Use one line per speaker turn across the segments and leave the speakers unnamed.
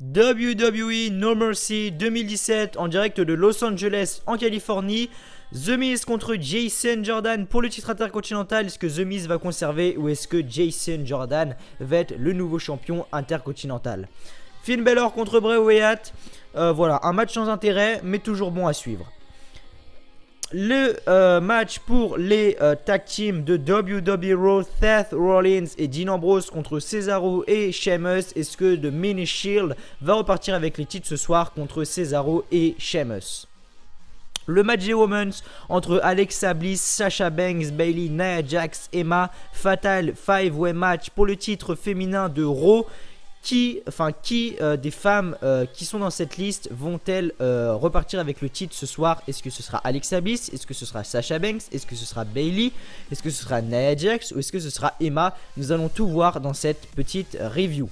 WWE No Mercy 2017 en direct de Los Angeles en Californie. The Miz contre Jason Jordan pour le titre intercontinental. Est-ce que The Miz va conserver ou est-ce que Jason Jordan va être le nouveau champion intercontinental? Finn Balor contre Bray Wyatt. Voilà, un match sans intérêt mais toujours bon à suivre. Le match pour les tag teams de WWE Raw, Seth Rollins et Dean Ambrose contre Cesaro et Sheamus. Est-ce que The Mini Shield va repartir avec les titres ce soir contre Cesaro et Sheamus? Le match des Women's entre Alexa Bliss, Sasha Banks, Bayley, Nia Jax, Emma, Fatal 5-way match pour le titre féminin de Raw. Qui des femmes qui sont dans cette liste vont-elles repartir avec le titre ce soir? Est-ce que ce sera Alexa Bliss? Est-ce que ce sera Sasha Banks? Est-ce que ce sera Bayley? Est-ce que ce sera Nia Jax? Ou est-ce que ce sera Emma? Nous allons tout voir dans cette petite review.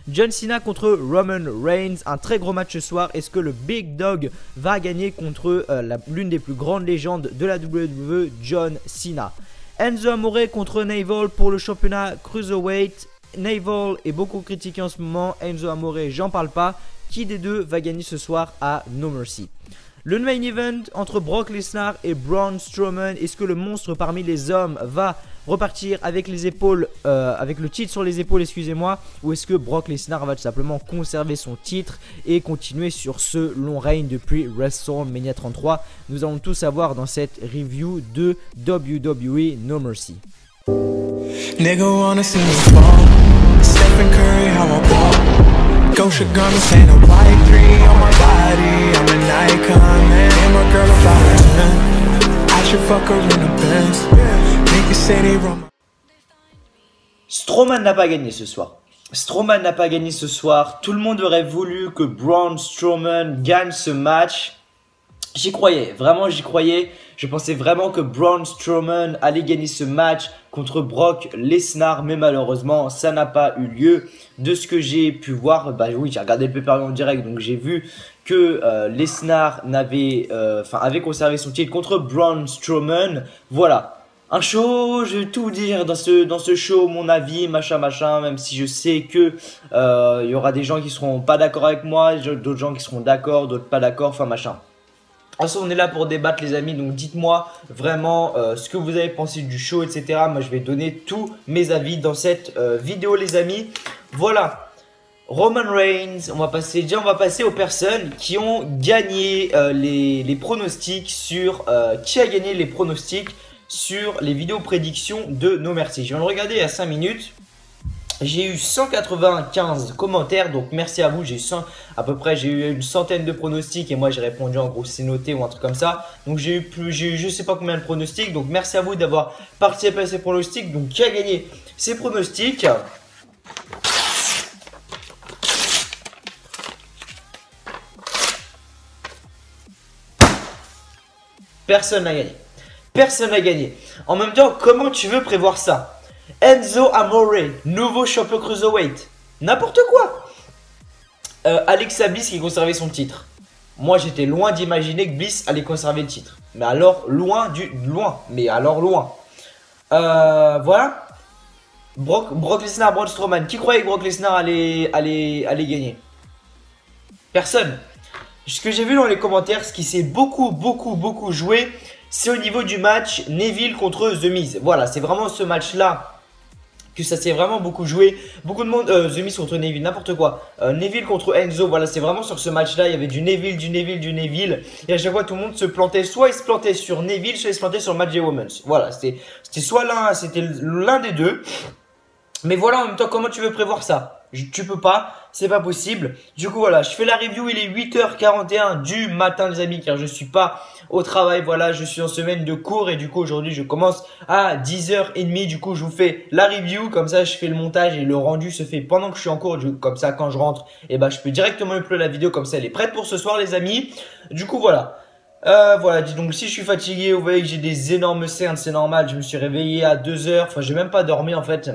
John Cena contre Roman Reigns, un très gros match ce soir. Est-ce que le Big Dog va gagner contre l'une des plus grandes légendes de la WWE, John Cena? Enzo Amore contre Naval pour le championnat Cruiserweight. Naval est beaucoup critiqué en ce moment. Enzo Amore, j'en parle pas. Qui des deux va gagner ce soir à No Mercy? Le main event entre Brock Lesnar et Braun Strowman. Est-ce que le monstre parmi les hommes va repartir avec les épaules, avec le titre sur les épaules, excusez-moi, ou est-ce que Brock Lesnar va tout simplement conserver son titre et continuer sur ce long règne depuis WrestleMania 33? Nous allons tout savoir dans cette review de WWE No Mercy.
Nigga wanna see me fall. Stephen Curry, how I ball. Gosha garments ain't a white three on my body. I'm an icon, man. And my girl about that. I should fuck her in a Benz. Niggas say they run.
Strowman n'a pas gagné ce soir. Strowman n'a pas gagné ce soir. Tout le monde aurait voulu que Braun Strowman gagne ce match. J'y croyais, vraiment j'y croyais. Je pensais vraiment que Braun Strowman allait gagner ce match contre Brock Lesnar, mais malheureusement ça n'a pas eu lieu. De ce que j'ai pu voir, bah oui, j'ai regardé le pay-per-view en direct, donc j'ai vu que Lesnar avait conservé son titre contre Braun Strowman. Voilà. Un show, je vais tout dire dans ce show, mon avis, machin, même si je sais que y aura des gens qui seront pas d'accord avec moi, d'autres gens qui seront d'accord, d'autres pas d'accord, enfin machin. Ensuite, on est là pour débattre les amis, donc dites-moi vraiment ce que vous avez pensé du show, etc. Moi, je vais donner tous mes avis dans cette vidéo les amis. Voilà, Roman Reigns, on va passer aux personnes qui ont gagné les pronostics sur... qui a gagné les pronostics sur les vidéos prédictions de No Mercy. Je viens de regarder il y a 5 minutes. J'ai eu 195 commentaires, donc merci à vous. J'ai eu une centaine de pronostics et moi j'ai répondu en gros c'est noté ou un truc comme ça. Donc j'ai eu je sais pas combien de pronostics, donc merci à vous d'avoir participé à ces pronostics. Donc qui a gagné ces pronostics? Personne n'a gagné. Personne n'a gagné. En même temps, comment tu veux prévoir ça? Enzo Amore, nouveau champion cruiserweight. N'importe quoi. Alexa Bliss qui conservait son titre. Moi j'étais loin d'imaginer que Bliss allait conserver le titre. Mais alors loin. Mais alors loin. Voilà. Brock Lesnar, Braun Strowman. Qui croyait que Brock Lesnar allait gagner? Personne. Ce que j'ai vu dans les commentaires, ce qui s'est beaucoup joué, c'est au niveau du match Neville contre The Miz. Voilà, c'est vraiment ce match-là que ça s'est vraiment beaucoup joué. Beaucoup de monde, The Miz contre Neville, n'importe quoi. Neville contre Enzo, voilà, c'est vraiment sur ce match-là. Il y avait du Neville. Et à chaque fois, tout le monde se plantait. Soit il se plantait sur Neville, soit il se plantait sur le match des Women's. Voilà, c'était soit l'un des deux. Mais voilà, en même temps, comment tu veux prévoir ça? Tu peux pas, c'est pas possible. Du coup, voilà, je fais la review, il est 8h41 du matin, les amis, car je suis pas au travail. Voilà, je suis en semaine de cours et du coup, aujourd'hui, je commence à 10h30. Du coup, je vous fais la review, comme ça, je fais le montage et le rendu se fait pendant que je suis en cours. Comme ça, quand je rentre, et ben, je peux directement uploader la vidéo, comme ça, elle est prête pour ce soir, les amis. Du coup, voilà. Voilà, donc si je suis fatigué, vous voyez que j'ai des énormes cernes, c'est normal. Je me suis réveillé à 2h, enfin, j'ai même pas dormi en fait.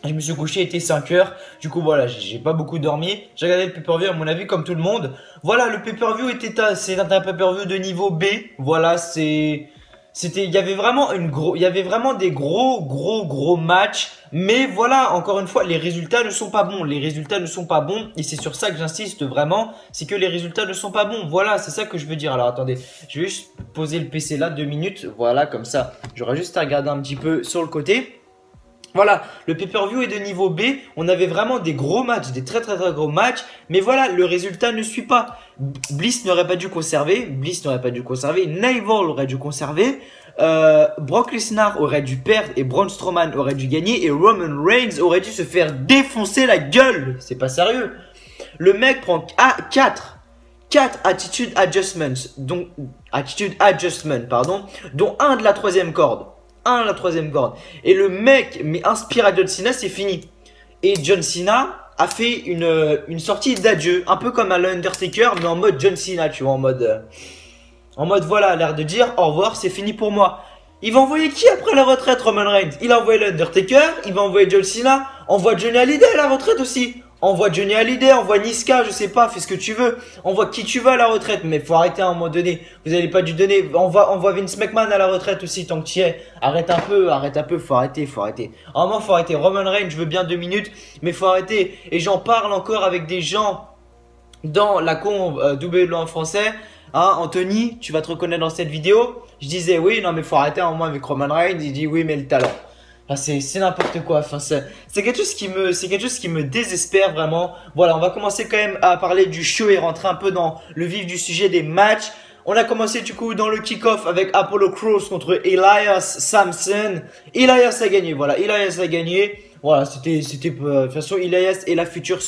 Je me suis couché, il était 5h. Du coup, voilà, j'ai pas beaucoup dormi. J'ai regardé le pay-per-view, à mon avis, comme tout le monde. Voilà, le pay-per-view c'est un pay-per-view de niveau B. Voilà, c'est il y avait vraiment des gros matchs. Mais voilà, encore une fois, les résultats ne sont pas bons. Les résultats ne sont pas bons. Et c'est sur ça que j'insiste vraiment. C'est que les résultats ne sont pas bons. Voilà, c'est ça que je veux dire. Alors attendez, je vais juste poser le PC là 2 minutes. Voilà, comme ça, j'aurai juste à regarder un petit peu sur le côté. Voilà, le pay-per-view est de niveau B. On avait vraiment des gros matchs, des très gros matchs. Mais voilà, le résultat ne suit pas. Bliss n'aurait pas dû conserver. Neville aurait dû conserver. Brock Lesnar aurait dû perdre et Braun Strowman aurait dû gagner. Et Roman Reigns aurait dû se faire défoncer la gueule. C'est pas sérieux. Le mec prend 4 attitude adjustments, dont un de la troisième corde. Et le mec inspire à John Cena, c'est fini. Et John Cena a fait une sortie d'adieu, un peu comme à l'Undertaker, mais en mode John Cena, tu vois, en mode voilà, l'air de dire au revoir, c'est fini pour moi. Il va envoyer qui après la retraite, Roman Reigns? Il a envoyé l'Undertaker, il va envoyer John Cena, envoie Johnny Hallyday à la retraite aussi. Envoie Johnny Hallyday, envoie Niska, je sais pas, fais ce que tu veux. Envoie qui tu veux à la retraite, mais faut arrêter à un moment donné. Vous allez pas dû donner. Envoie Vince McMahon à la retraite aussi tant que tu y es. Arrête un peu, faut arrêter. À un moment, faut arrêter. Roman Reigns, je veux bien 2 minutes, mais faut arrêter. Et j'en parle encore avec des gens dans la con WWE en français. Hein, Anthony, tu vas te reconnaître dans cette vidéo. Je disais oui, non mais faut arrêter à un moment avec Roman Reigns. Il dit oui, mais le talent. Enfin, c'est n'importe quoi. Enfin, c'est quelque chose qui me désespère vraiment. Voilà, on va commencer quand même à parler du show et rentrer un peu dans le vif du sujet des matchs. On a commencé du coup dans le kick-off avec Apollo Crews contre Elias Samson. Elias a gagné. Voilà, Elias a gagné. Voilà, c'était de toute façon Elias est la future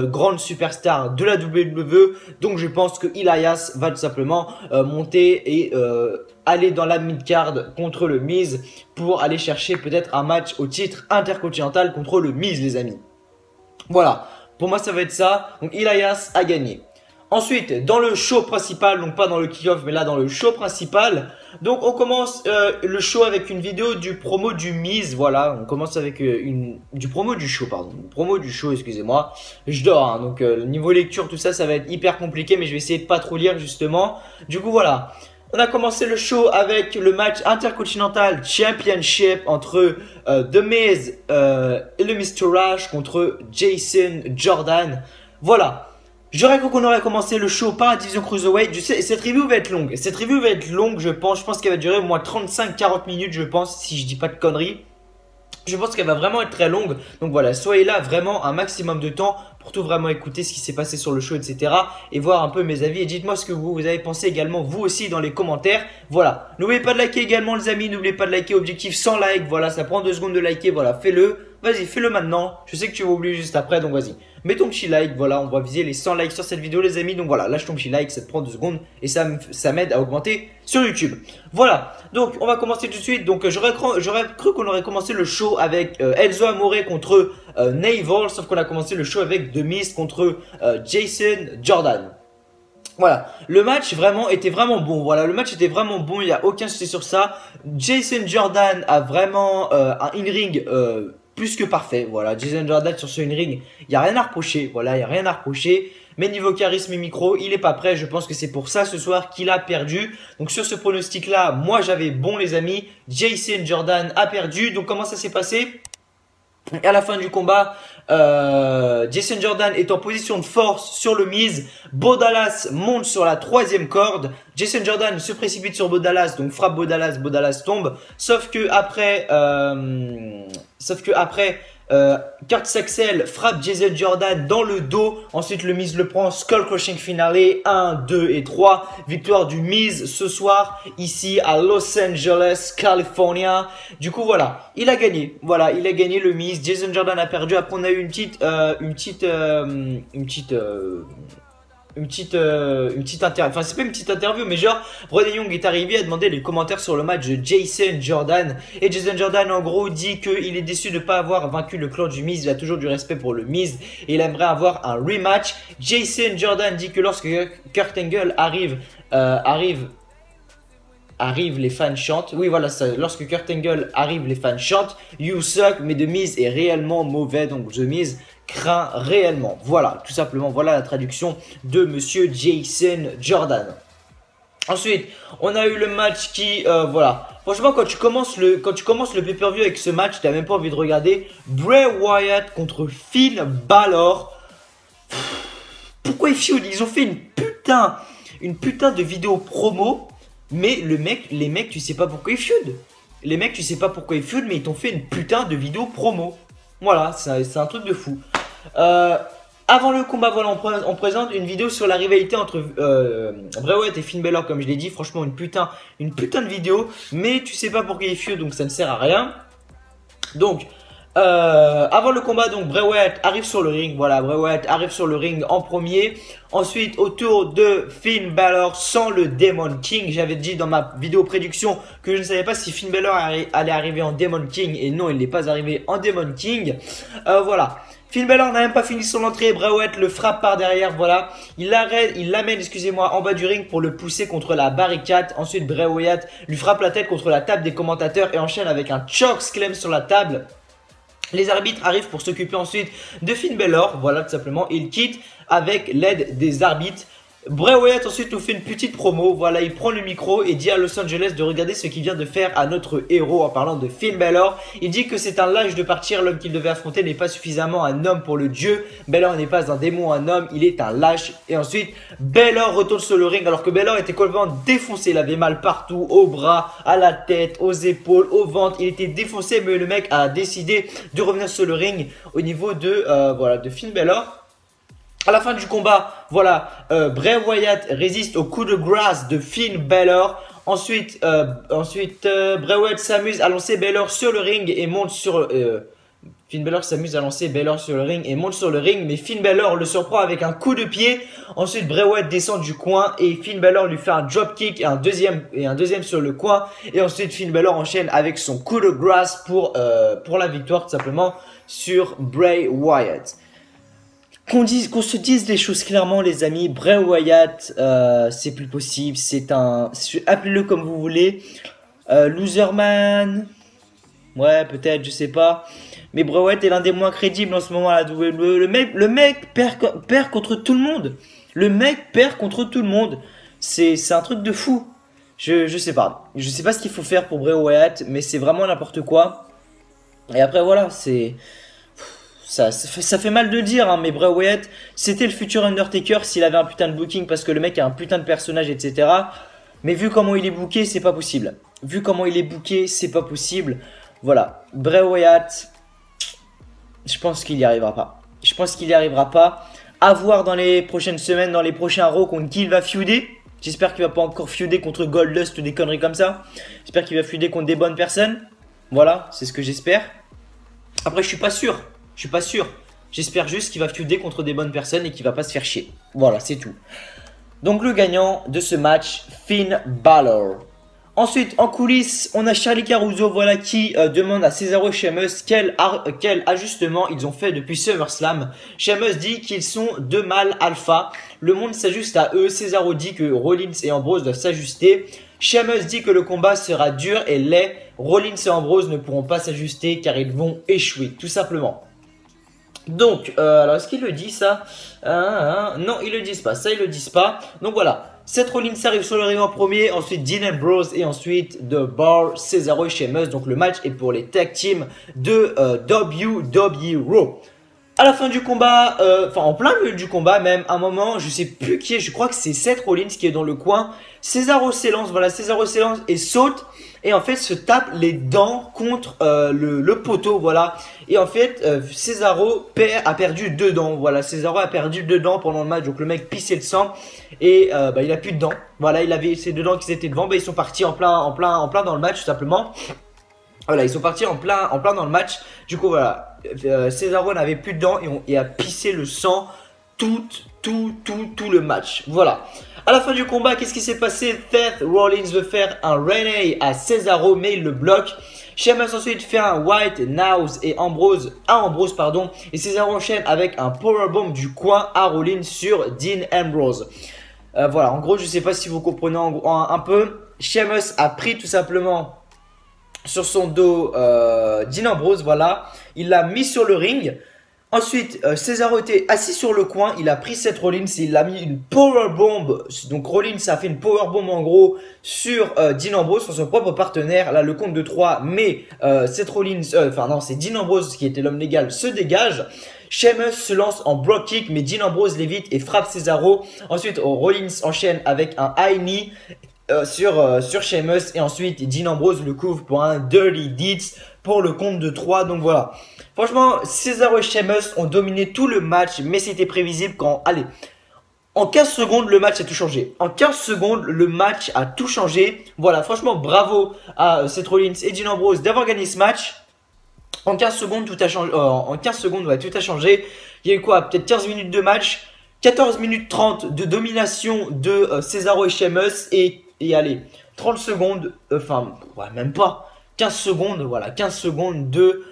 grande superstar de la WWE. Donc je pense que Elias va tout simplement monter et aller dans la mid-card contre le Miz pour aller chercher peut-être un match au titre intercontinental contre le Miz, les amis. Voilà, pour moi ça va être ça. Donc Elias a gagné. Ensuite, dans le show principal, donc pas dans le kick-off, mais là dans le show principal. Donc on commence le show avec une vidéo du promo du Miz. Voilà, on commence avec du promo du show, pardon. Promo du show, excusez-moi. Je dors, hein, donc niveau lecture, tout ça, ça va être hyper compliqué, mais je vais essayer de pas trop lire justement. Du coup, voilà. On a commencé le show avec le match Intercontinental Championship entre The Miz et le Mr. Rush contre Jason Jordan. Voilà. J'aurais cru qu'on aurait commencé le show par la division Cruiserweight. Je sais, cette review va être longue. Je pense. Je pense qu'elle va durer au moins 35-40 minutes, je pense, si je dis pas de conneries. Je pense qu'elle va vraiment être très longue. Donc voilà, soyez là vraiment un maximum de temps pour tout vraiment écouter ce qui s'est passé sur le show, etc. Et voir un peu mes avis. Et dites-moi ce que vous avez pensé également, vous aussi, dans les commentaires. Voilà. N'oubliez pas de liker également, les amis. N'oubliez pas de liker. Objectif 100 likes. Voilà, ça prend 2 secondes de liker. Voilà, fais-le. Vas-y, fais-le maintenant. Je sais que tu vas oublier juste après, donc vas-y. Mets ton petit like, voilà, on va viser les 100 likes sur cette vidéo, les amis. Donc voilà, lâche ton petit like, ça te prend 2 secondes et ça m'aide à augmenter sur YouTube. Voilà, donc on va commencer tout de suite. Donc j'aurais cru qu'on aurait commencé le show avec Enzo Amore contre Neville, sauf qu'on a commencé le show avec The Miz contre Jason Jordan. Voilà, le match était vraiment bon. Voilà, le match était vraiment bon, il n'y a aucun souci sur ça. Jason Jordan a vraiment un in-ring plus que parfait. Voilà, Jason Jordan sur ce in-ring, il n'y a rien à reprocher. Voilà, il n'y a rien à reprocher. Mais niveau charisme et micro, il n'est pas prêt. Je pense que c'est pour ça ce soir qu'il a perdu. Donc sur ce pronostic-là, moi j'avais bon, les amis. Jason Jordan a perdu. Donc comment ça s'est passé ? À la fin du combat, Jason Jordan est en position de force sur le Miz. Bo Dallas monte sur la 3e corde. Jason Jordan se précipite sur Bo Dallas, donc frappe Bo Dallas tombe. Sauf que après, Kurt Saxel frappe Jason Jordan dans le dos. Ensuite, le Miz le prend. Skull Crushing Finale. 1, 2 et 3. Victoire du Miz ce soir, ici à Los Angeles, California. Du coup, voilà. Il a gagné. Voilà, il a gagné le Miz. Jason Jordan a perdu. Après, on a eu une petite interview, enfin c'est pas une petite interview, mais genre Rodney Young est arrivé à demander les commentaires sur le match de Jason Jordan, et Jason Jordan en gros dit qu'il est déçu de ne pas avoir vaincu le clan du Miz. Il a toujours du respect pour le Miz et il aimerait avoir un rematch. Jason Jordan dit que lorsque Kurt Angle arrive, les fans chantent. Oui, voilà, ça, lorsque Kurt Angle arrive, les fans chantent You suck, mais The Miz est réellement mauvais, donc The Miz craint réellement. Voilà, tout simplement, voilà la traduction de monsieur Jason Jordan. Ensuite, on a eu le match qui, voilà. Franchement, quand tu commences le pay-per-view avec ce match, t'as même pas envie de regarder. Bray Wyatt contre Finn Balor. Pourquoi ils feud? Ils ont fait une putain de vidéo promo. Mais les mecs, tu sais pas pourquoi ils feud. Les mecs, tu sais pas pourquoi ils feud, mais ils t'ont fait une putain de vidéo promo. Voilà, c'est un truc de fou. Avant le combat, voilà, on présente une vidéo sur la rivalité entre Bray Wyatt et Finn Balor, comme je l'ai dit. Franchement, une putain de vidéo. Mais tu sais pas pourquoi ils feud, donc ça ne sert à rien. Donc, avant le combat, donc Bray Wyatt arrive sur le ring. Voilà, Bray Wyatt arrive sur le ring en premier. Ensuite, autour de Finn Balor sans le Demon King. J'avais dit dans ma vidéo prédiction que je ne savais pas si Finn Balor allait arriver en Demon King. Et non, il n'est pas arrivé en Demon King. Voilà. Finn Balor n'a même pas fini son entrée. Bray Wyatt le frappe par derrière. Voilà. Il l'amène, excusez-moi, en bas du ring pour le pousser contre la barricade. Ensuite, Bray Wyatt lui frappe la tête contre la table des commentateurs et enchaîne avec un chokeslam sur la table. Les arbitres arrivent pour s'occuper ensuite de Finn Balor. Voilà, tout simplement. Il quitte avec l'aide des arbitres. Bray Wyatt ensuite nous fait une petite promo. Voilà, il prend le micro et dit à Los Angeles de regarder ce qu'il vient de faire à notre héros en parlant de Finn Balor. Il dit que c'est un lâche de partir. L'homme qu'il devait affronter n'est pas suffisamment un homme pour le dieu. Balor n'est pas un démon, un homme. Il est un lâche. Et ensuite, Balor retourne sur le ring alors que Balor était complètement défoncé. Il avait mal partout, aux bras, à la tête, aux épaules, au ventre. Il était défoncé, mais le mec a décidé de revenir sur le ring au niveau de, voilà, de Finn Balor. À la fin du combat, voilà, Bray Wyatt résiste au coup de grâce de Finn Balor. Ensuite, Bray Wyatt s'amuse à lancer Balor sur le ring et monte sur... Finn Balor s'amuse à lancer Balor sur le ring et monte sur le ring. Mais Finn Balor le surprend avec un coup de pied. Ensuite, Bray Wyatt descend du coin et Finn Balor lui fait un dropkick et un deuxième sur le coin. Et ensuite, Finn Balor enchaîne avec son coup de grâce pour la victoire tout simplement sur Bray Wyatt. Qu'on se dise des choses clairement, les amis. Bray Wyatt, c'est plus possible. C'est un... Appelez-le comme vous voulez. Loserman. Ouais, peut-être, je sais pas. Mais Bray Wyatt est l'un des moins crédibles en ce moment à la WWE. Le mec perd contre tout le monde. Le mec perd contre tout le monde. C'est un truc de fou. Je sais pas. Je sais pas ce qu'il faut faire pour Bray Wyatt. Mais c'est vraiment n'importe quoi. Et après, voilà, c'est... Ça fait mal de le dire, hein, mais Bray Wyatt, c'était le futur Undertaker s'il avait un putain de booking parce que le mec a un putain de personnage, etc. Mais vu comment il est booké, c'est pas possible. Vu comment il est booké, c'est pas possible. Voilà, Bray Wyatt, je pense qu'il n'y arrivera pas. Je pense qu'il n'y arrivera pas. À voir dans les prochaines semaines, dans les prochains Raw contre qui il va feuder. J'espère qu'il va pas encore feuder contre Goldust ou des conneries comme ça. J'espère qu'il va feuder contre des bonnes personnes. Voilà, c'est ce que j'espère. Après, je suis pas sûr. Je suis pas sûr. J'espère juste qu'il va feuder contre des bonnes personnes et qu'il va pas se faire chier. Voilà, c'est tout. Donc le gagnant de ce match, Finn Balor. Ensuite, en coulisses, on a Charlie Caruso, voilà, qui demande à Cesaro et Sheamus quel ajustement ils ont fait depuis SummerSlam. Sheamus dit qu'ils sont deux mâles alpha. Le monde s'ajuste à eux. Cesaro dit que Rollins et Ambrose doivent s'ajuster. Sheamus dit que le combat sera dur et laid. Rollins et Ambrose ne pourront pas s'ajuster car ils vont échouer, tout simplement. Donc, alors est-ce qu'ils le disent ça? Non, ils le disent pas. Ça, ils le disent pas. Donc voilà. Seth Rollins arrive sur le ring en premier. Ensuite, Dean Ambrose. Et ensuite, The Bar, Cesaro et Sheamus. Donc le match est pour les tag teams de WWE Raw. À la fin du combat, enfin en plein milieu du combat même, à un moment, je sais plus qui est. Je crois que c'est Seth Rollins qui est dans le coin. Cesaro s'élance. Voilà, Cesaro s'élance et saute. Et en fait se tape les dents contre le poteau, voilà. Et en fait Cesaro a perdu deux dents, voilà. Cesaro a perdu deux dents pendant le match, donc le mec pissait le sang. Et il a plus de dents, voilà. Il avait ses deux dents qui étaient devant, ils sont partis en plein dans le match tout simplement. Voilà, ils sont partis en plein dans le match. Du coup voilà, Cesaro n'avait plus de dents et a pissé le sang tout le match, voilà. À la fin du combat, qu'est-ce qui s'est passé? Seth Rollins veut faire un Renee à Cesaro, mais il le bloque. Sheamus ensuite fait un White Noise et Ambrose, pardon. Et Cesaro enchaîne avec un Powerbomb du coin à Rollins sur Dean Ambrose. Voilà, en gros, je sais pas si vous comprenez un peu. Sheamus a pris tout simplement sur son dos Dean Ambrose, voilà. Il l'a mis sur le ring. Ensuite, Cesaro était assis sur le coin, il a pris Seth Rollins et il a mis une powerbomb. Donc Rollins a fait une powerbomb en gros sur Dean Ambrose, sur son propre partenaire. Là, le compte de 3, mais Seth Rollins, enfin non, c'est Dean Ambrose qui était l'homme légal, se dégage. Sheamus se lance en block kick, mais Dean Ambrose l'évite et frappe Cesaro. Ensuite, Rollins enchaîne avec un high knee sur Sheamus. Et ensuite, Dean Ambrose le couvre pour un Dirty Deeds pour le compte de 3. Donc voilà. Franchement, Cesaro et Sheamus ont dominé tout le match, mais c'était prévisible quand... Allez, en 15 secondes, le match a tout changé. En 15 secondes, le match a tout changé. Voilà, franchement, bravo à Seth Rollins et Dean Ambrose d'avoir gagné ce match. En 15 secondes, tout a changé. En 15 secondes, ouais, tout a changé. Il y a eu quoi? Peut-être 15 minutes de match. 14 minutes 30 de domination de Cesaro et Sheamus. Et allez, 30 secondes, enfin, ouais, même pas. 15 secondes, voilà, 15 secondes de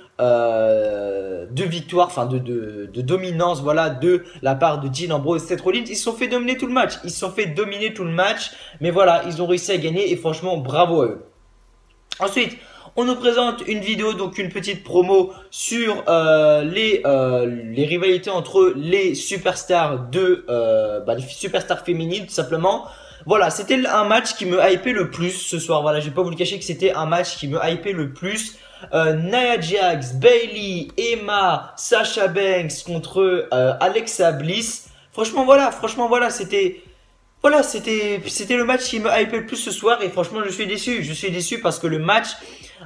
victoire, enfin de dominance, voilà, de la part de Dean Ambrose et Seth Rollins. Ils se sont fait dominer tout le match. Ils se sont fait dominer tout le match. Mais voilà, ils ont réussi à gagner et franchement, bravo à eux. Ensuite, on nous présente une vidéo, donc une petite promo sur les rivalités entre les superstars les superstars féminines, tout simplement. Voilà, c'était un match qui me hypait le plus ce soir. Voilà, je vais pas vous le cacher que c'était un match qui me hypait le plus. Nia Jax, Bayley, Emma, Sasha Banks contre Alexa Bliss. Franchement, voilà, c'était... Voilà, c'était le match qui me hypait le plus ce soir et franchement je suis déçu. Je suis déçu parce que le match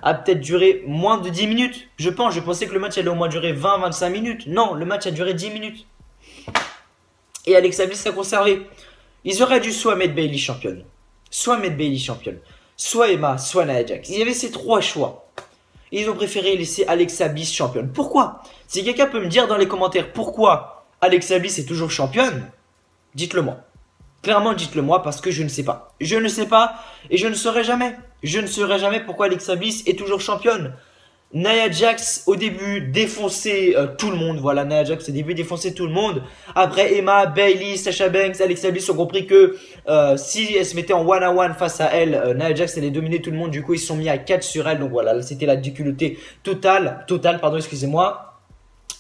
a peut-être duré moins de 10 minutes. Je pensais que le match allait au moins durer 20-25 minutes. Non, le match a duré 10 minutes. Et Alexa Bliss a conservé. Ils auraient dû soit mettre Bayley championne, soit Emma, soit Nia Jax. Il y avait ces 3 choix. Ils ont préféré laisser Alexa Bliss championne. Pourquoi? Si quelqu'un peut me dire dans les commentaires pourquoi Alexa Bliss est toujours championne, dites-le moi. Clairement, dites-le moi parce que je ne sais pas. Je ne sais pas et je ne saurai jamais. Je ne saurai jamais pourquoi Alexa Bliss est toujours championne. Nia Jax au début défonçait tout le monde. Voilà, Nia Jax au début défonçait tout le monde. Après Emma, Bayley, Sasha Banks, Alexa Bliss ont compris que si elle se mettait en one-on-one face à elle, Nia Jax allait dominer tout le monde. Du coup, ils se sont mis à 4 sur elle. Donc voilà, c'était la difficulté totale, pardon, excusez-moi.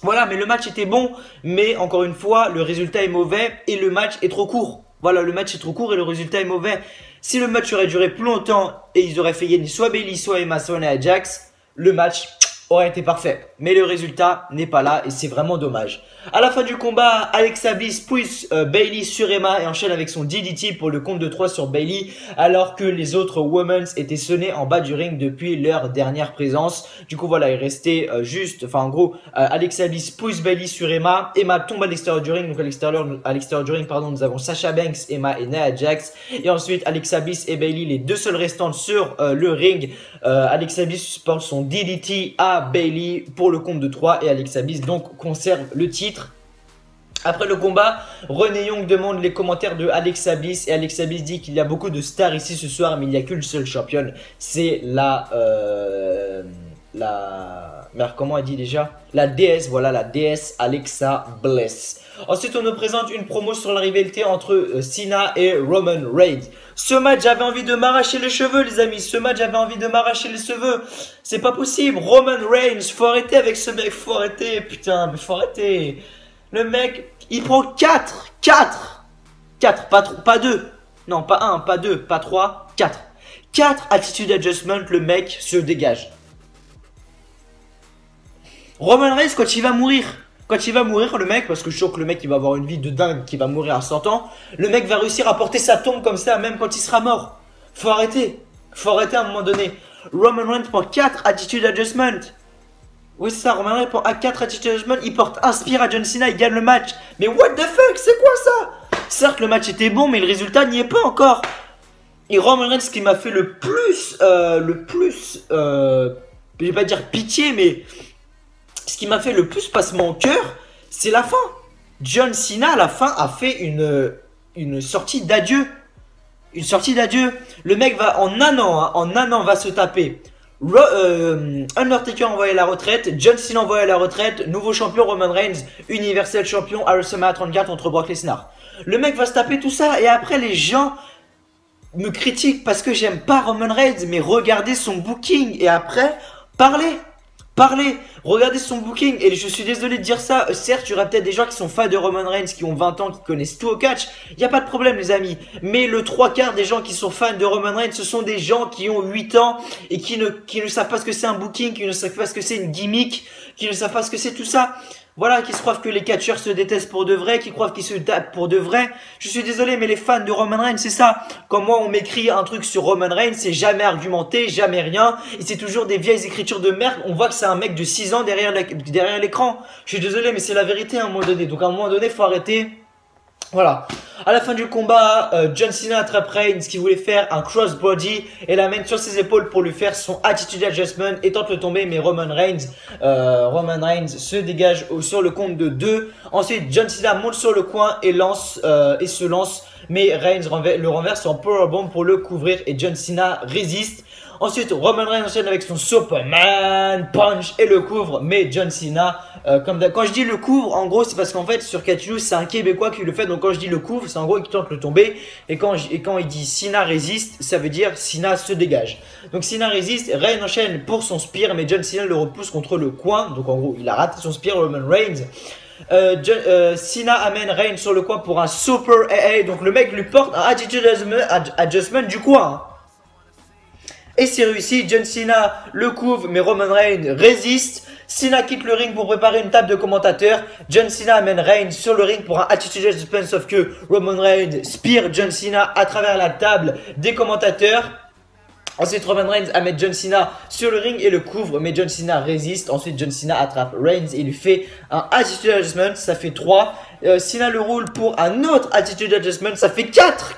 Voilà, mais le match était bon. Mais encore une fois, le résultat est mauvais et le match est trop court. Voilà, le match est trop court et le résultat est mauvais. Si le match aurait duré plus longtemps et ils auraient fait gagner soit Bayley, soit Emma, soit Nia Jax, le match aurait été parfait. Mais le résultat n'est pas là et c'est vraiment dommage. À la fin du combat, Alexa Bliss pousse Bayley sur Emma et enchaîne avec son DDT pour le compte de 3 sur Bayley, alors que les autres Women's étaient sonnés en bas du ring depuis leur dernière présence. Du coup voilà, il restait en gros, Alexa Bliss pousse Bayley sur Emma. Emma tombe à l'extérieur du ring. Donc à l'extérieur du ring, pardon, nous avons Sasha Banks, Emma et Nia Jax. Et ensuite Alexa Bliss et Bayley, les deux seules restantes sur le ring. Alexa Bliss porte son DDT à Bayley pour le compte de 3 et Alexa Bliss donc conserve le titre. Après le combat, Renee Young demande les commentaires de Alexa Bliss et Alexa Bliss dit qu'il y a beaucoup de stars ici ce soir mais il n'y a qu'une seule championne, c'est comment elle dit déjà? La déesse, voilà, la déesse Alexa Bliss. Ensuite, on nous présente une promo sur la rivalité entre Cena et Roman Reigns. Ce match, j'avais envie de m'arracher les cheveux, les amis. Ce match, j'avais envie de m'arracher les cheveux. C'est pas possible. Roman Reigns, faut arrêter avec ce mec. Faut arrêter, putain, mais faut arrêter. Le mec, il prend 4, pas 2. Non, pas 1, pas 2, pas 3, 4. 4 attitude adjustment, le mec se dégage. Roman Reigns, quand il va mourir, le mec, parce que je suis sûr que le mec il va avoir une vie de dingue, qui va mourir à 100 ans, le mec va réussir à porter sa tombe comme ça, même quand il sera mort. Faut arrêter à un moment donné. Roman Reigns prend 4 attitude adjustment. Oui, c'est ça, Roman Reigns prend 4 attitude adjustment, il porte un spear à John Cena, il gagne le match. Mais what the fuck, c'est quoi ça? Certes, le match était bon, mais le résultat n'y est pas encore. Et Roman Reigns, ce qui m'a fait le plus, je vais pas dire pitié, mais ce qui m'a fait le plus passement au cœur, c'est la fin. John Cena, à la fin, a fait une sortie d'adieu. Une sortie d'adieu. Le mec va, en un an, va se taper. Undertaker envoyé à la retraite, John Cena envoyé à la retraite, nouveau champion Roman Reigns, Universal Champion à WrestleMania 34 contre Brock Lesnar. Le mec va se taper tout ça et après les gens me critiquent parce que j'aime pas Roman Reigns, mais regardez son booking et après parlez parlez, regardez son booking. Et je suis désolé de dire ça, certes il y aura peut-être des gens qui sont fans de Roman Reigns, qui ont 20 ans, qui connaissent tout au catch, il n'y a pas de problème les amis. Mais le 3/4 des gens qui sont fans de Roman Reigns, ce sont des gens qui ont 8 ans et qui ne savent pas ce que c'est un booking, qui ne savent pas ce que c'est une gimmick, qui ne savent pas ce que c'est tout ça. Voilà, qui se croient que les catcheurs se détestent pour de vrai, qui croient qu'ils se tapent pour de vrai. Je suis désolé, mais les fans de Roman Reigns, c'est ça. Quand moi, on m'écrit un truc sur Roman Reigns, c'est jamais argumenté, jamais rien. Et c'est toujours des vieilles écritures de merde. On voit que c'est un mec de 6 ans derrière l'écran. Je suis désolé, mais c'est la vérité à un moment donné. Donc à un moment donné, faut arrêter. Voilà. À la fin du combat, John Cena attrape Reigns qui voulait faire un crossbody et l'amène sur ses épaules pour lui faire son attitude adjustment et tente de le tomber, mais Roman Reigns se dégage sur le compte de 2. Ensuite, John Cena monte sur le coin et se lance, mais Reigns le renverse en powerbomb pour le couvrir et John Cena résiste. Ensuite, Roman Reigns enchaîne avec son Superman Punch et le couvre, mais John Cena, quand je dis le couvre, en gros, c'est parce qu'en fait, sur Catch You, c'est un Québécois qui le fait, donc quand je dis le couvre, c'est en gros qu'il tente de le tomber, et quand il dit Cena résiste, ça veut dire Cena se dégage. Donc Cena résiste, Reigns enchaîne pour son spear, mais John Cena le repousse contre le coin, donc en gros, il a raté son spear, Roman Reigns. Cena amène Reigns sur le coin pour un Super AA, donc le mec lui porte un attitude adjustment du coin, hein. Et c'est réussi, John Cena le couvre, mais Roman Reigns résiste. Cena quitte le ring pour préparer une table de commentateurs. John Cena amène Reigns sur le ring pour un attitude adjustment, sauf que Roman Reigns spear John Cena à travers la table des commentateurs. Ensuite, Roman Reigns amène John Cena sur le ring et le couvre, mais John Cena résiste. Ensuite, John Cena attrape Reigns et lui fait un attitude adjustment, ça fait 3. Cena le roule pour un autre attitude adjustment, ça fait 4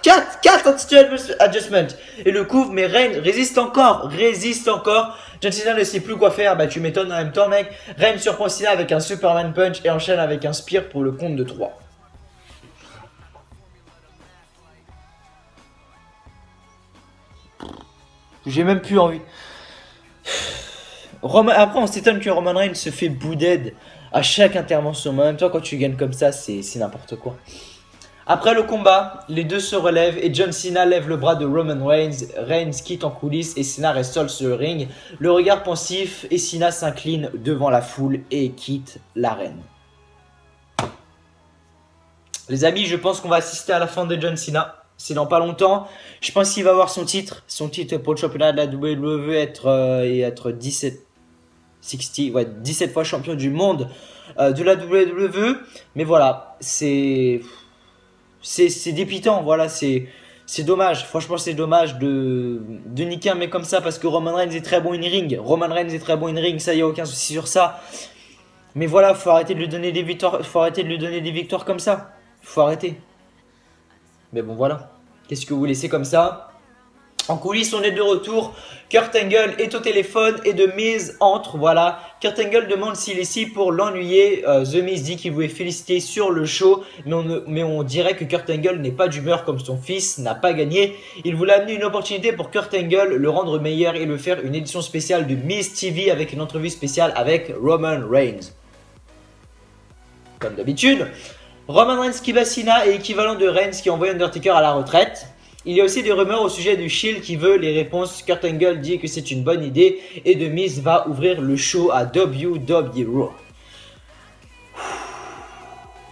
attitude adjustment. Et le couvre, mais Reigns résiste encore. John Cena ne sait plus quoi faire, bah tu m'étonnes en même temps mec. Reigns surprend Cena avec un Superman Punch et enchaîne avec un Spear pour le compte de 3. J'ai même plus envie. Après, on s'étonne que Roman Reigns se fait bouded à chaque intervention. Mais en même temps, quand tu gagnes comme ça, c'est n'importe quoi. Après le combat, les deux se relèvent et John Cena lève le bras de Roman Reigns. Reigns quitte en coulisses et Cena reste seul sur le ring. Le regard pensif et Cena s'incline devant la foule et quitte l'arène. Les amis, je pense qu'on va assister à la fin de John Cena. C'est dans pas longtemps. Je pense qu'il va avoir son titre pour le championnat de la WWE, être 17 fois champion du monde de la WWE. Mais voilà, c'est dépitant. Voilà, c'est dommage. Franchement, c'est dommage de niquer un mec comme ça parce que Roman Reigns est très bon in ring. Ça y a aucun souci sur ça. Mais voilà, faut arrêter de lui donner des victoires. Comme ça. Faut arrêter. Mais bon, voilà. Qu'est-ce que vous laissez comme ça? En coulisses, on est de retour. Kurt Angle est au téléphone et The Miz entre. Voilà. Kurt Angle demande s'il est ici pour l'ennuyer. The Miz dit qu'il voulait féliciter sur le show. Mais on dirait que Kurt Angle n'est pas d'humeur comme son fils n'a pas gagné. Il voulait amener une opportunité pour Kurt Angle, le rendre meilleur et le faire une édition spéciale de Miz TV avec une entrevue spéciale avec Roman Reigns. Comme d'habitude. Roman Reigns qui bat Cena est équivalent de Reigns qui envoie Undertaker à la retraite. Il y a aussi des rumeurs au sujet du Shield qui veut les réponses. Kurt Angle dit que c'est une bonne idée et The Miz va ouvrir le show à WWE.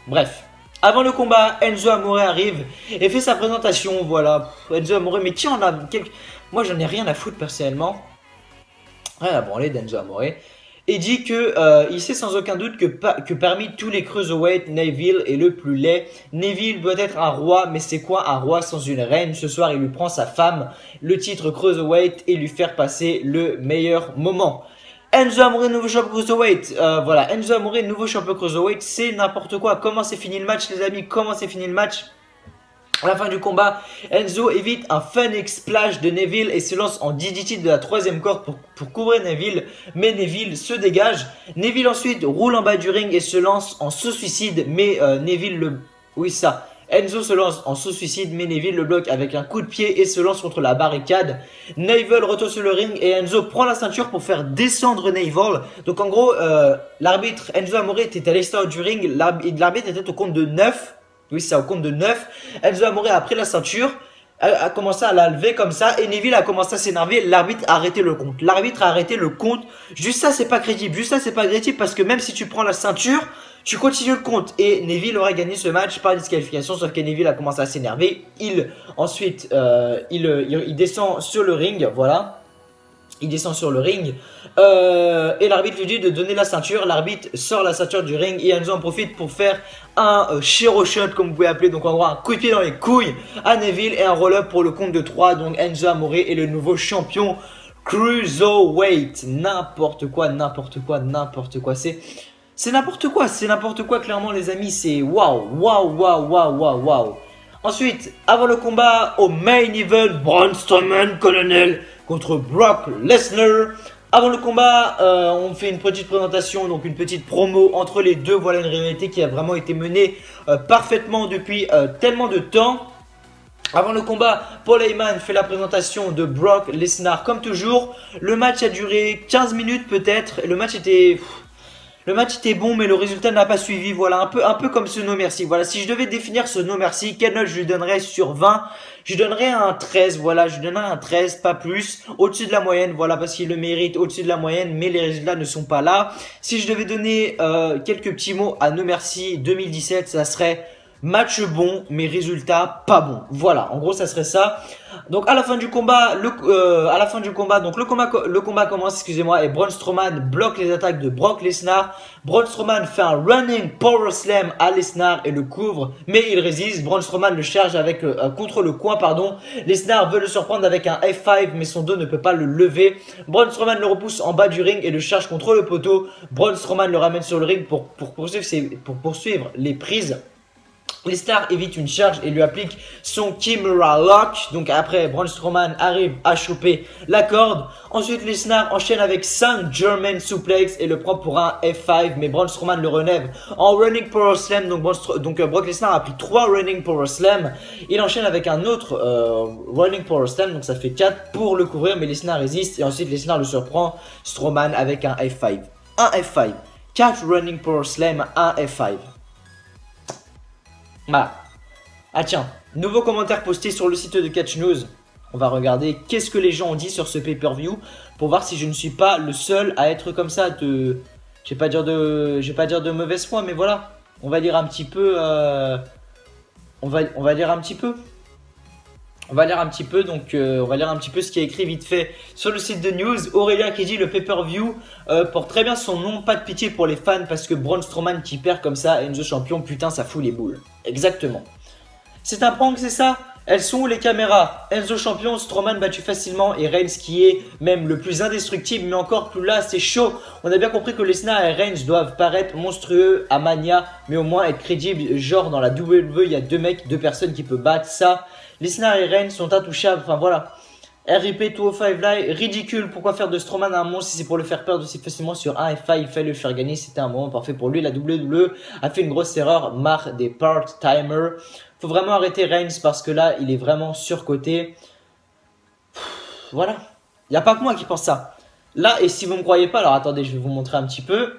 Bref, avant le combat, Enzo Amore arrive et fait sa présentation. Voilà, Enzo Amore, mais qui en a quelques... Moi j'en ai rien à foutre personnellement. Rien à branler d'Enzo Amore. Et dit que il sait sans aucun doute que parmi tous les cruiserweights, Neville est le plus laid. Neville doit être un roi, mais c'est quoi un roi sans une reine? Ce soir, il lui prend sa femme, le titre cruiserweight et lui faire passer le meilleur moment. Enzo Amore, nouveau champion cruiserweight. Voilà, Enzo Amore, nouveau champion cruiserweight, c'est n'importe quoi. Comment c'est fini le match, les amis? Comment c'est fini le match? À la fin du combat, Enzo évite un Phoenix Splash de Neville et se lance en DDT de la 3e corde pour couvrir Neville, mais Neville se dégage. Neville ensuite roule en bas du ring et se lance en saut-suicide, mais Enzo se lance en saut-suicide, mais Neville le bloque avec un coup de pied et se lance contre la barricade. Neville retourne sur le ring et Enzo prend la ceinture pour faire descendre Neville. Donc en gros, l'arbitre Enzo Amore était à l'extérieur du ring, l'arbitre était au compte de 9. Oui, c'est au compte de 9. Enzo Amore a pris la ceinture. a commencé à la lever comme ça et Neville a commencé à s'énerver. L'arbitre a arrêté le compte. L'arbitre a arrêté le compte. Juste ça, c'est pas crédible. Juste ça, c'est pas crédible parce que même si tu prends la ceinture, tu continues le compte. Et Neville aurait gagné ce match par disqualification. Sauf que Neville a commencé à s'énerver. Ensuite, il descend sur le ring. Voilà. Il descend sur le ring et l'arbitre lui dit de donner la ceinture. L'arbitre sort la ceinture du ring et Enzo en profite pour faire un Shiro shot comme vous pouvez appeler. Donc en gros un coup de pied dans les couilles à Neville et un roll-up pour le compte de 3. Donc Enzo Amore est le nouveau champion Cruiserweight. N'importe quoi, n'importe quoi, n'importe quoi. C'est n'importe quoi, c'est n'importe quoi clairement les amis. C'est waouh, waouh, waouh, waouh, waouh, waouh. Ensuite, avant le combat au main event, Braun Strowman, Colonel contre Brock Lesnar. Avant le combat, on fait une petite présentation, donc une petite promo entre les deux. Voilà une rivalité qui a vraiment été menée parfaitement depuis tellement de temps. Avant le combat, Paul Heyman fait la présentation de Brock Lesnar comme toujours. Le match a duré 15 minutes peut-être. Le match était bon, mais le résultat n'a pas suivi. Voilà, un peu comme ce No Mercy. Voilà, si je devais définir ce No Mercy, quelle note je lui donnerais sur 20? Je lui donnerais un 13. Voilà, je lui donnerais un 13, pas plus. Au-dessus de la moyenne, voilà, parce qu'il le mérite au-dessus de la moyenne, mais les résultats ne sont pas là. Si je devais donner quelques petits mots à No Mercy 2017, ça serait match bon, mais résultat pas bon. Voilà, en gros, ça serait ça. Donc à la fin du combat, le combat commence, excusez-moi, et Braun Strowman bloque les attaques de Brock Lesnar. Braun Strowman fait un running power slam à Lesnar et le couvre, mais il résiste. Braun Strowman le charge avec contre le coin, pardon. Lesnar veut le surprendre avec un F5, mais son dos ne peut pas le lever. Braun Strowman le repousse en bas du ring et le charge contre le poteau. Braun Strowman le ramène sur le ring pour poursuivre les prises. Lesnar évite une charge et lui applique son Kimura Lock. Donc après, Braun Strowman arrive à choper la corde. Ensuite, Lesnar enchaîne avec 5 German Suplex et le prend pour un F5. Mais Braun Strowman le relève en Running Power Slam. Donc Brock Lesnar a pris 3 Running Power Slam. Il enchaîne avec un autre Running Power Slam. Donc ça fait 4 pour le couvrir. Mais Lesnar résiste. Et ensuite, Lesnar le surprend. Strowman avec un F5. Un F5. 4 Running Power Slam, un F5. Ah tiens, nouveau commentaire posté sur le site de Catch News. On va regarder qu'est-ce que les gens ont dit sur ce pay-per-view pour voir si je ne suis pas le seul à être comme ça je vais pas dire de mauvaise foi, mais voilà, on va lire un petit peu on va lire un petit peu. On va lire un petit peu, donc on va lire un petit peu ce qui est écrit vite fait sur le site de news. Aurélien qui dit le pay-per-view porte très bien son nom, pas de pitié pour les fans parce que Braun Strowman qui perd comme ça, Enzo champion, putain ça fout les boules. Exactement. C'est un prank, c'est ça? Elles sont où les caméras? Enzo champion, Strowman battu facilement et Reigns qui est même le plus indestructible, mais encore plus là, c'est chaud. On a bien compris que Lesnar et Reigns doivent paraître monstrueux à Mania, mais au moins être crédibles. Genre dans la WWE, il y a deux personnes qui peuvent battre ça. Lesnar et Reigns sont intouchables, enfin voilà. RIP 205 Live, ridicule, pourquoi faire de Strowman un monstre si c'est pour le faire perdre aussi facilement sur un F5, il fallait le faire gagner, c'était un moment parfait pour lui. La WWE a fait une grosse erreur, marre des part-timers. Faut vraiment arrêter Reigns parce que là, il est vraiment surcoté. Voilà, il n'y a pas que moi qui pense ça. Là, et si vous ne me croyez pas, alors attendez, je vais vous montrer un petit peu.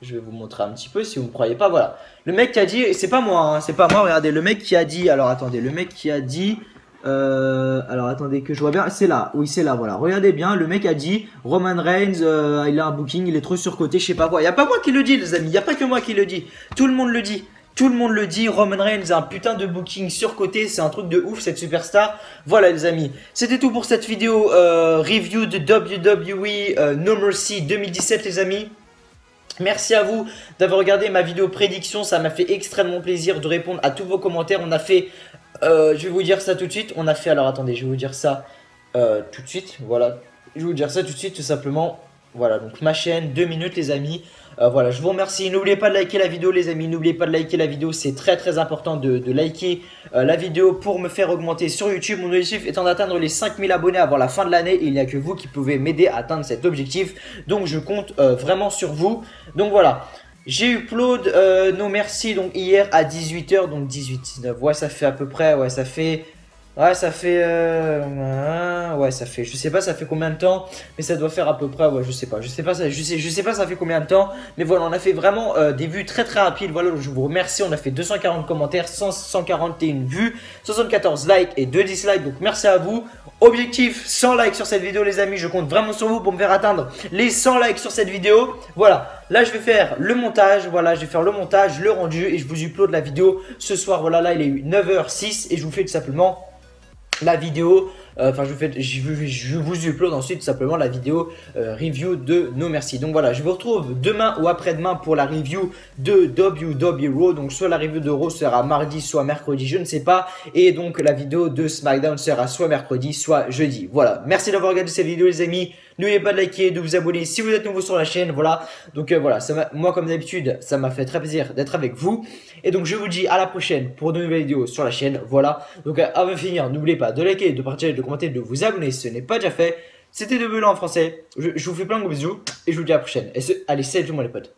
Je vais vous montrer un petit peu si vous ne me croyez pas, voilà. Le mec qui a dit, c'est pas moi, hein, c'est pas moi, regardez, le mec qui a dit, alors attendez, le mec qui a dit... alors attendez que je vois bien, c'est là, oui c'est là, voilà, regardez bien, le mec a dit Roman Reigns, il a un booking, il est trop surcoté, je sais pas quoi. Il n'y a pas moi qui le dis les amis, il n'y a pas que moi qui le dis, tout le monde le dit. Tout le monde le dit, Roman Reigns a un putain de booking surcoté, c'est un truc de ouf cette superstar. Voilà les amis, c'était tout pour cette vidéo review de WWE No Mercy 2017 les amis. Merci à vous d'avoir regardé ma vidéo prédiction, ça m'a fait extrêmement plaisir de répondre à tous vos commentaires. On a fait, je vais vous dire ça tout de suite, on a fait, alors attendez, je vais vous dire ça tout de suite, voilà. Je vais vous dire ça tout de suite tout simplement, voilà, donc ma chaîne, 2 minutes les amis. Voilà, je vous remercie. N'oubliez pas de liker la vidéo les amis, n'oubliez pas de liker la vidéo, c'est très important de liker la vidéo pour me faire augmenter sur YouTube. Mon objectif étant d'atteindre les 5000 abonnés avant la fin de l'année, il n'y a que vous qui pouvez m'aider à atteindre cet objectif, donc je compte vraiment sur vous. Donc voilà, j'ai upload No Mercy donc hier à 18 h, donc 18, 19, ouais ça fait à peu près, ouais ça fait Ouais, ça fait. Ouais, ça fait. Je sais pas, ça fait combien de temps, mais ça doit faire à peu près. Ouais, je sais pas. Je sais pas, je sais pas, ça fait combien de temps. Mais voilà, on a fait vraiment des vues très très rapides. Voilà, je vous remercie. On a fait 240 commentaires, 141 vues, 74 likes et 2 dislikes. Donc merci à vous. Objectif 100 likes sur cette vidéo, les amis. Je compte vraiment sur vous pour me faire atteindre les 100 likes sur cette vidéo. Voilà, là je vais faire le montage. Voilà, je vais faire le montage, le rendu et je vous upload la vidéo ce soir. Voilà, là il est 9h06 et je vous fais tout simplement la vidéo, enfin je vous upload ensuite tout simplement la vidéo review de No Mercy. Donc voilà, je vous retrouve demain ou après-demain pour la review de WWE Raw. Donc soit la review de Raw sera mardi, soit mercredi, je ne sais pas. Et donc la vidéo de SmackDown sera soit mercredi, soit jeudi. Voilà, merci d'avoir regardé cette vidéo les amis. N'oubliez pas de liker, de vous abonner si vous êtes nouveau sur la chaîne. Voilà, donc voilà, moi comme d'habitude, ça m'a fait très plaisir d'être avec vous. Et donc je vous dis à la prochaine pour de nouvelles vidéos sur la chaîne. Voilà, donc avant de finir, n'oubliez pas de liker, de partager, de commenter, de vous abonner si ce n'est pas déjà fait. C'était de Blanc en français. Je vous fais plein de gros bisous et je vous dis à la prochaine. Et allez, salut tout le monde les potes.